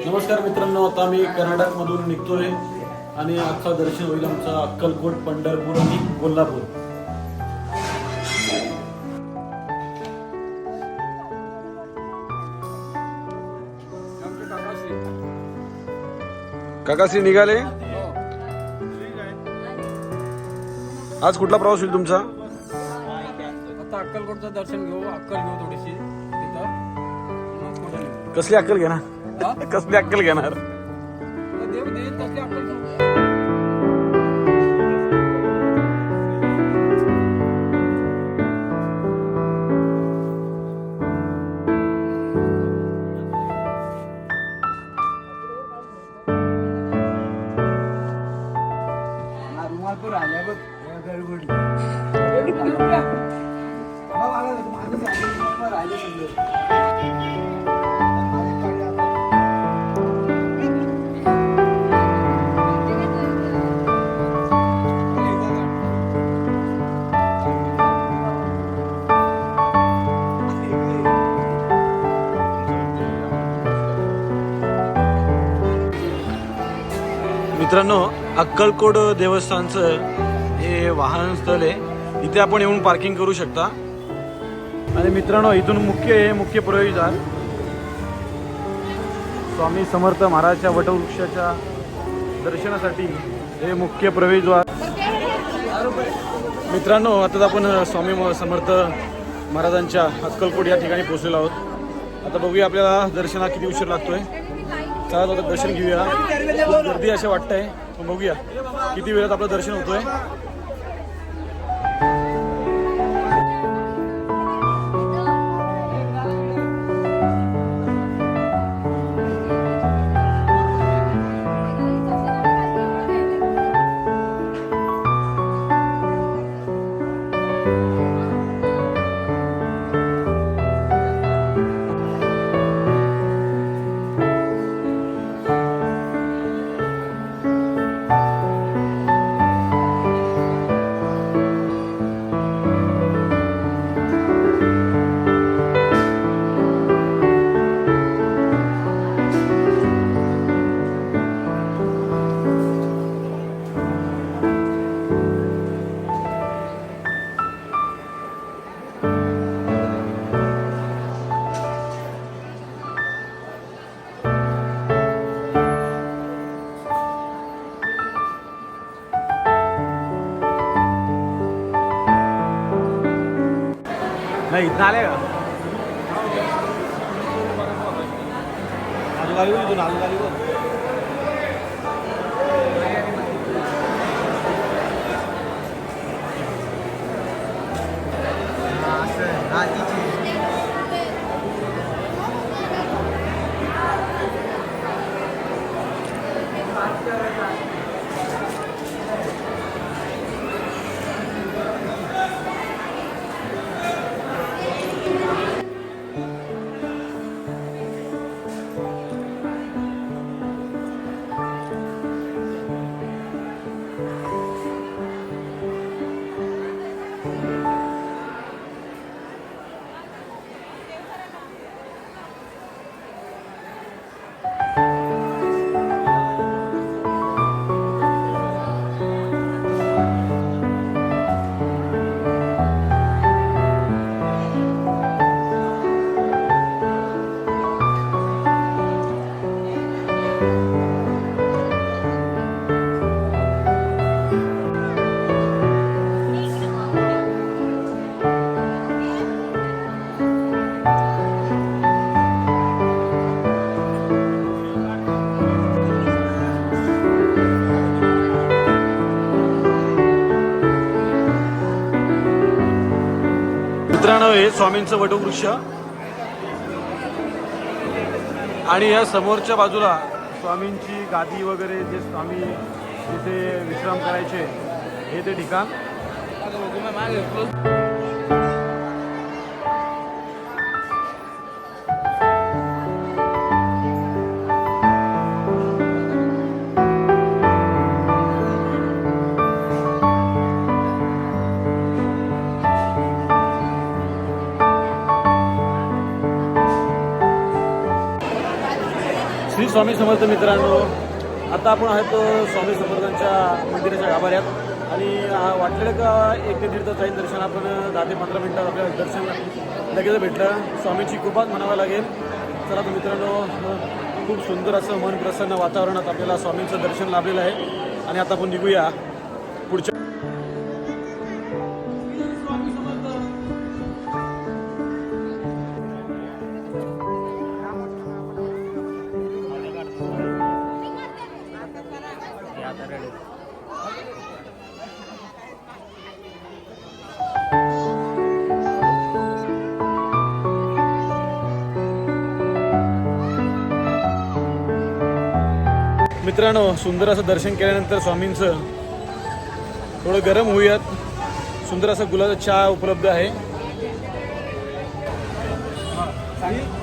नमस्कार मित्रांनो, आता मी कर्नाटकमधून निघतोय आणि आजचं दर्शन होईल आमचं अक्कलकोट, पंढरपूर आणि कोल्हापूर. काकाश्री निघाले. आज कुठला प्रवास होईल तुमचा? आता अक्कलकोटचं दर्शन घेऊ, अक्कल घेऊ थोडीशी तिथं. मग पुढे निघू. कसली अक्कल घेणार? हा? कसली अक्कल घेणार? तर देव दे तसली अक्कल घेऊ. मित्रांनो, अक्कलकोट देवस्थानचं हे वाहन स्थळ आहे. इथे आपण येऊन पार्किंग करू शकता. आणि मित्रांनो, इथून मुख्य प्रवेशद्वार स्वामी समर्थ महाराजच्या वटवृक्षाच्या दर्शनासाठी हे मुख्य प्रवेशद्वार. मित्रांनो, आता आपण स्वामी समर्थ महाराजांच्या अक्कलकोट या ठिकाणी पोहोचलेलो आहोत. आता बघूया आपल्याला दर्शनाला किती उशीर लागतोय. चला आता दर्शन घेऊया. खूप गर्दी असे वाटतंय, पण बघूया किती वेळात आपलं दर्शन होतोय. नाही इथं आले का? आजूबाजू इथून आजूबाजू मित्रांनो, हे स्वामींचं वटवृक्ष आणि या समोरच्या बाजूला स्वामींची गादी वगैरे, जे स्वामी तिथे विश्राम करायचे हे ते ठिकाण. श्री स्वामी समर्थ मित्रांनो, आता आपण आहोत स्वामी समर्थांच्या मंदिराच्या गाभाऱ्यात आणि वाटलेलं का 1 ते 1.5 तास जाईल दर्शन. आपण 10 ते 15 मिनिटात आपल्याला दर्शन लगेच भेटलं. स्वामींची कृपाच म्हणावं लागेल. चला तर मित्रांनो, खूप सुंदर असं मन प्रसन्न वातावरणात आपल्याला स्वामींचं दर्शन लाभलेलं आहे आणि आता आपण निघूया पुढच्या. मित्रांनो, सुंदर असं दर्शन केल्यानंतर स्वामींचं थोडं गरम होऊयात. सुंदर असं गुलाबाचा चहा उपलब्ध आहे.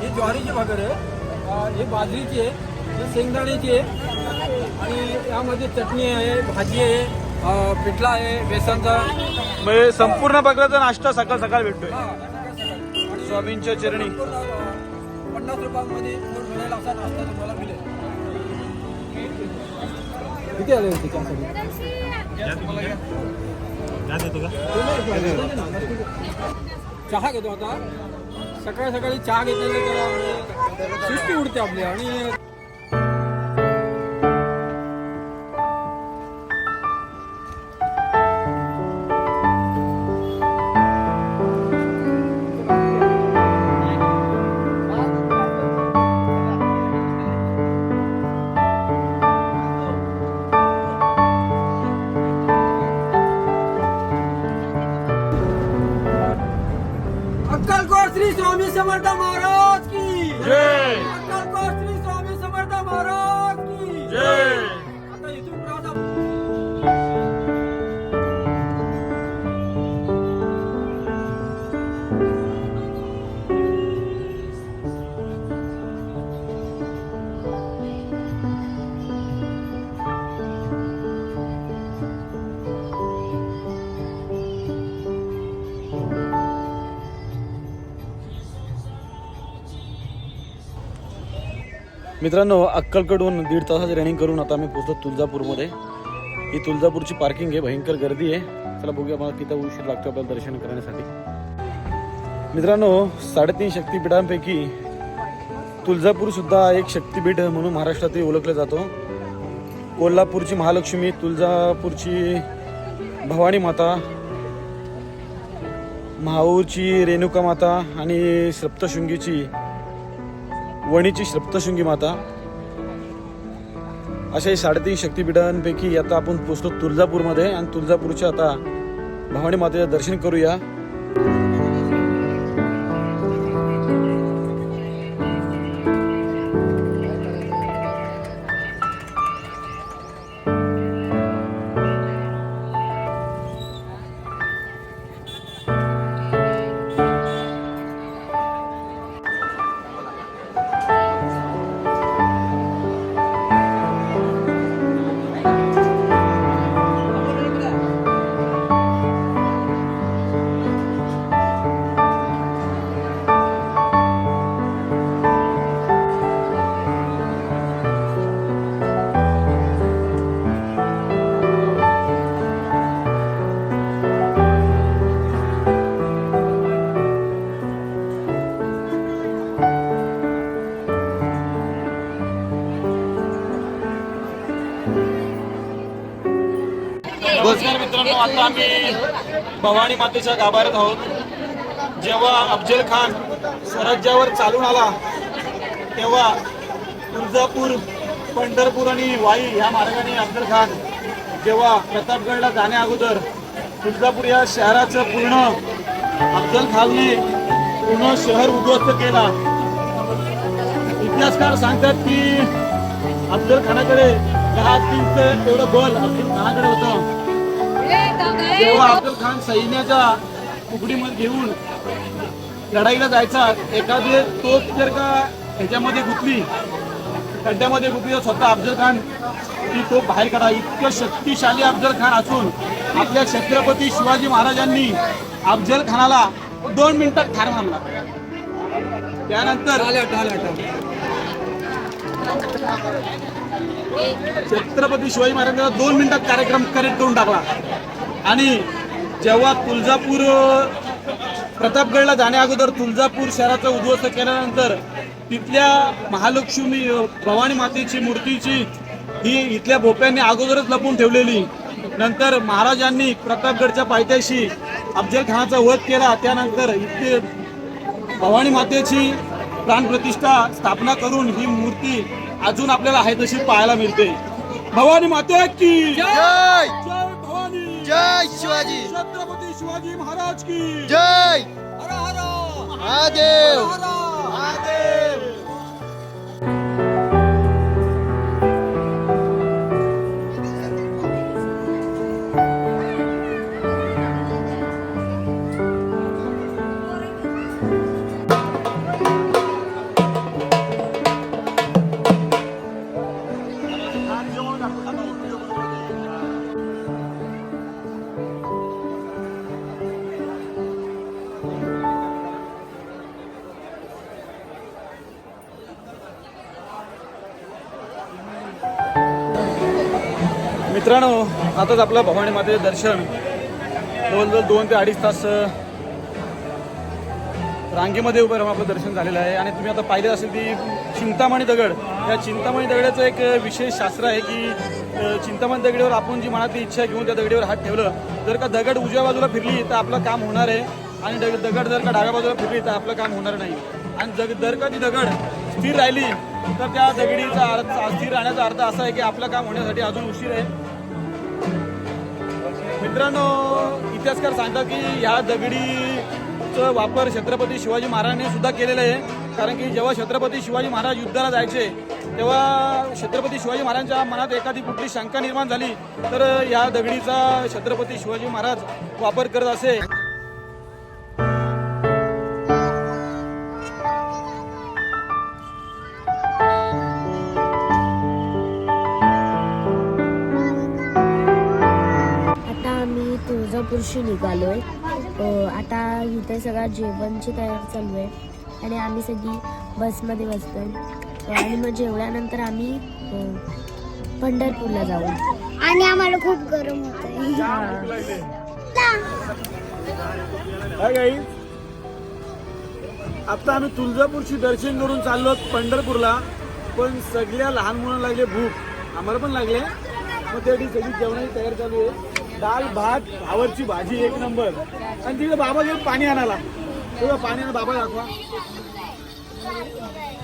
ही ज्वारीची भाकर आहे, हे बाजरीची आहे, हे शेंगदाण्याची आहे आणि यामध्ये चटणी आहे, भाजी आहे, पिठला आहे बेसनचा. म्हणजे संपूर्ण प्रकारचा नाश्ता सकाळ सकाळ भेटतोय आणि स्वामींच्या चरणी. 50 रुपयांमध्ये मिळेल असा नाश्ता तुम्हाला मिळेल. किती आले होते चहा घेतो आता. सकाळी सकाळी चहा घेतल्याने सुस्ती उडते आपली. आणि अक्कलकोट श्री स्वामी समर्थ महाराज की जय. अक्कलकोट श्री स्वामी समर्थ महाराज की जय. आता इथून पुढे आता मित्रांनो, अक्कलकोटहून 1.5 तासाची रनिंग करून आता आम्ही पोहोचलो तुळजापूरमध्ये. ही तुळजापूरची पार्किंग आहे, भयंकर गर्दी आहे. चला बघूया मला किती उशीर लागतो आपल्याला दर्शन करण्यासाठी. मित्रांनो, 3.5 शक्तिपीठांपैकी तुळजापूर सुद्धा एक शक्तिपीठ म्हणून महाराष्ट्रातील ओळखलं जातो. कोल्हापूरची महालक्ष्मी, तुळजापूरची भवानी माता, महाऊरची रेणुका माता आणि सप्तशृंगीची वणीची सप्तशृंगी माता, अशा 3.5 शक्तिपीठांपैकी आता आपण पोहोचलो तुळजापूरमध्ये आणि तुळजापूरच्या आता भवानी मातेचं दर्शन करूया. नमस्कार मित्रांनो, आता आम्ही भवानी मातेच्या गाभाऱ्यात आहोत. जेव्हा अफजल खान स्वराज्यावर चालून आला तेव्हा तुळजापूर, पंढरपूर आणि वाई ह्या मार्गाने अफजल खान जेव्हा प्रतापगडला जाण्या अगोदर तुळजापूर या शहराचं पूर्ण अफजल खानने पूर्ण शहर उद्ध्वस्त केला. इतिहासकार सांगतात की अफजल खानाकडे 10 एवढं बल अफजल खानाकडे होतं. जेव्हा अफजल खान सैन्याच्या तुकडीमध्ये घेऊन लढाईला जायचा, एखादी तोफ जर का ह्याच्यामध्ये गुंतली, खड्ड्यामध्ये गुंतली, तर स्वतः अफजल खान ती तोफ बाहेर काढा. इतकं शक्तिशाली अफजल खान असून आपल्या छत्रपती शिवाजी महाराजांनी अफजल खानाला 2 मिनिटात ठार मारला. त्यानंतर छत्रपती शिवाजी महाराजांचा 2 मिनिटात कार्यक्रम करेक्ट करून टाकला. आणि जेव्हा तुळजापूर प्रतापगडला जाण्या अगोदर तुळजापूर शहराचं उद्ध्वस्त केल्यानंतर तिथल्या महालक्ष्मी भवानी मातेची मूर्तीची ही इथल्या भोप्यांनी अगोदरच लपवून ठेवलेली. नंतर महाराजांनी प्रतापगडच्या पायथ्याशी अफजल खानाचा वध केला. त्यानंतर इथे भवानी मातेची प्राणप्रतिष्ठा स्थापना करून ही मूर्ती अजून आपल्याला आहे तशी पाहायला मिळते. भवानी माते की जय जय भवानी, जय शिवाजी, छत्रपती शिवाजी महाराज की जय हर हर महादेव हर महादेव. मित्रांनो, आताच आपलं भवानी मातेचं दर्शन जवळजवळ 2 ते 2.5 तास रांगेमध्ये उभं राहून आपलं दर्शन झालेलं आहे. आणि तुम्ही आता पाहिलं असेल ती चिंतामणी दगड, या चिंतामणी दगडाचं एक विशेष शास्त्र आहे की चिंतामणी दगडीवर आपण जी मनातली इच्छा घेऊन त्या दगडीवर हात ठेवलं, जर का दगड उजव्या बाजूला फिरली तर आपलं काम होणार आहे, आणि दगड जर का डाव्या बाजूला फिरली तर आपलं काम होणार नाही. आणि जर का ती दगड स्थिर राहिली तर त्या दगडीचा अर्थ, स्थिर राहण्याचा अर्थ असा आहे की आपलं काम होण्यासाठी अजून उशीर आहे. मित्रांनो, इतिहासकार सांगतात की ह्या दगडीचा वापर छत्रपती शिवाजी महाराजांनी सुद्धा केलेला आहे. कारण की जेव्हा छत्रपती शिवाजी महाराज युद्धाला जायचे तेव्हा छत्रपती शिवाजी महाराजांच्या मनात एखादी कुठली शंका निर्माण झाली तर ह्या दगडीचा छत्रपती शिवाजी महाराज वापर करत असे. तुळजापूरशी निघालोय. आता इथे सगळं जेवणची तयारी चालू आहे आणि आम्ही सगळी बसमध्ये बसतोय. आणि मग जेवल्यानंतर आम्ही पंढरपूरला जाऊ. आणि आम्हाला खूप गरम होतंय. काय गाई, आता आम्ही तुळजापूरची दर्शन करून चाललो पंढरपूरला. पण सगळ्या लहान मुलांना लागले भूक, आम्हाला पण लागले. मग त्यासाठी सगळी जेवणाची तयारी चालू आहे. दाल भात, फ्लावरची भाजी 1 नंबर. आणि तिकडे बाबा घेऊन पाणी आणायला, तेव्हा पाणी आणा बाबा दाखवा.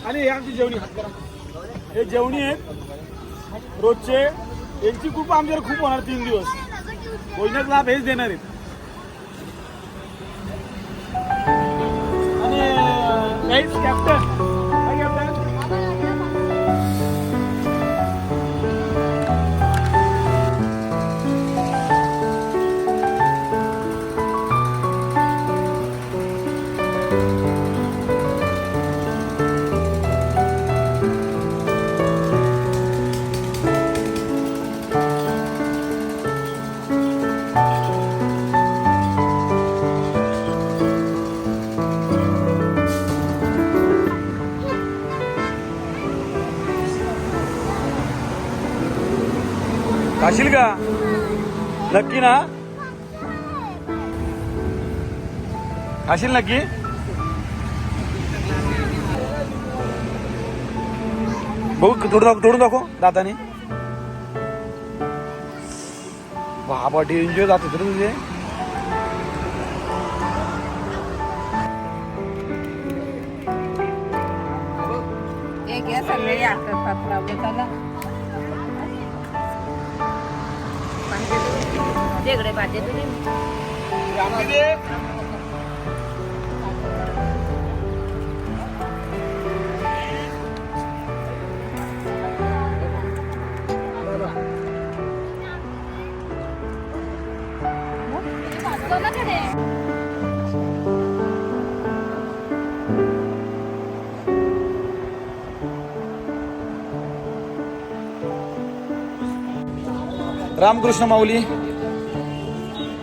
आणि हे आमची जेवणी, हात करा. हे जेवणी आहेत रोजचे. यांची खूप आमच्यावर खूप होणार 3 दिवस. भोजनाचा लाभ हेच देणार आहेत. आणि कॅप्टन, काय कॅप्टन, खाशील का? नक्की ना? खाशील नक्की? बघू, तोडून दाखव दाताने. बाबा डेंजर जात होत तुझे. वेगळे पाहिजे तुम्ही. रामकृष्ण माऊली.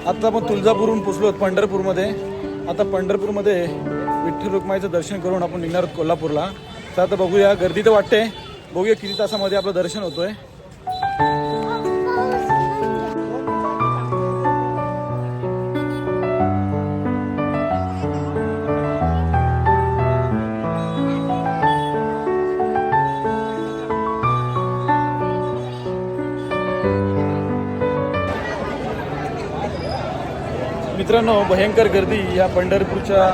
आता आपण तुळजापूरहून पोचलो पंढरपूरमध्ये. आता पंढरपूरमध्ये विठ्ठल रुक्माईचं दर्शन करून आपण निघणार आहोत कोल्हापूरला. तर आता बघूया, गर्दी तर वाटते. बघूया किती तासामध्ये आपलं दर्शन होतोय. मित्रांनो, भयंकर गर्दी या पंढरपूरच्या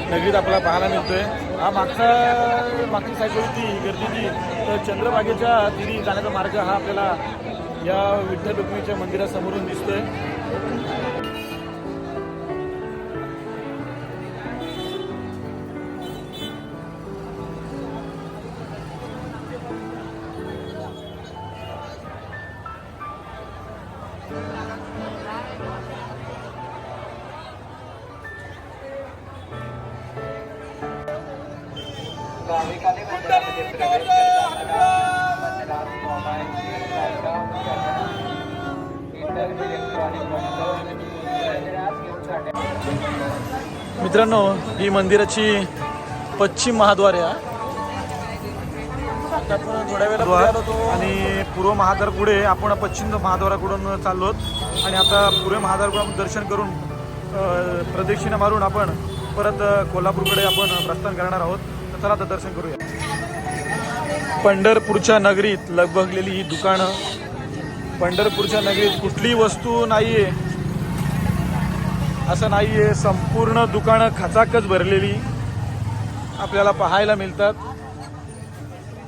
नगरीत आपल्याला पाहायला मिळतोय. हा मागची साईड होती गर्दीची, तर चंद्रभागेच्या तिरी जाण्याचा मार्ग हा आपल्याला या विठ्ठल रुक्मिणीच्या मंदिरासमोरून दिसतोय. मित्रांनो, ही मंदिराची पश्चिम महाद्वार आहे. आता आपण थोड्या वेळा आणि पूर्व महाद्वार पुढे आपण पश्चिम महाद्वाराकडून चाललो आणि आता पूर्व महाद्वाराकडून दर्शन करून प्रदक्षिणा मारून आपण परत कोल्हापूरकडे आपण प्रस्थान करणार आहोत. तर चला आता दर्शन करूया. पंढरपूरच्या नगरीत लगबगलेली ही दुकानं. पंढरपूरच्या नगरीत कुठलीही वस्तू नाहीये असं नाहीये, संपूर्ण दुकानं खचाखच भरलेली आपल्याला पाहायला मिळतात.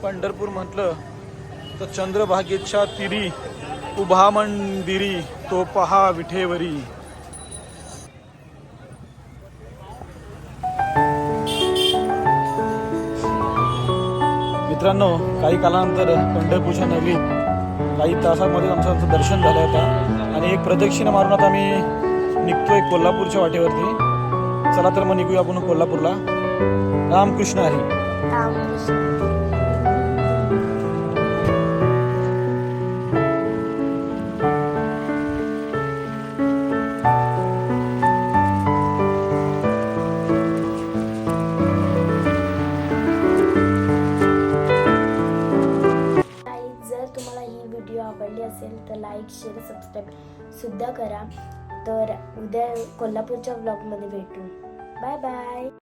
पंढरपूर म्हटलं तर चंद्रभागेच्या तिरी उभा मंदिरी तो पहा विठेवरी. मित्रांनो, काही कालानंतर पंढरपूरच्या नगरीत काही तासामध्ये आमचं दर्शन झालं होतं आणि एक प्रदक्षिणा मारून आता आम्ही निघतोय कोल्हापूरच्या वाटेवरती. चला तर मग निघूया आपण कोल्हापूरला. रामकृष्ण हरी. जर तुम्हाला ही व्हिडिओ आवडली असेल तर लाईक, शेअर, सबस्क्राईब सुद्धा करा. तर उद्या कोल्हापूरच्या व्लॉगमध्ये भेटू. Bye bye.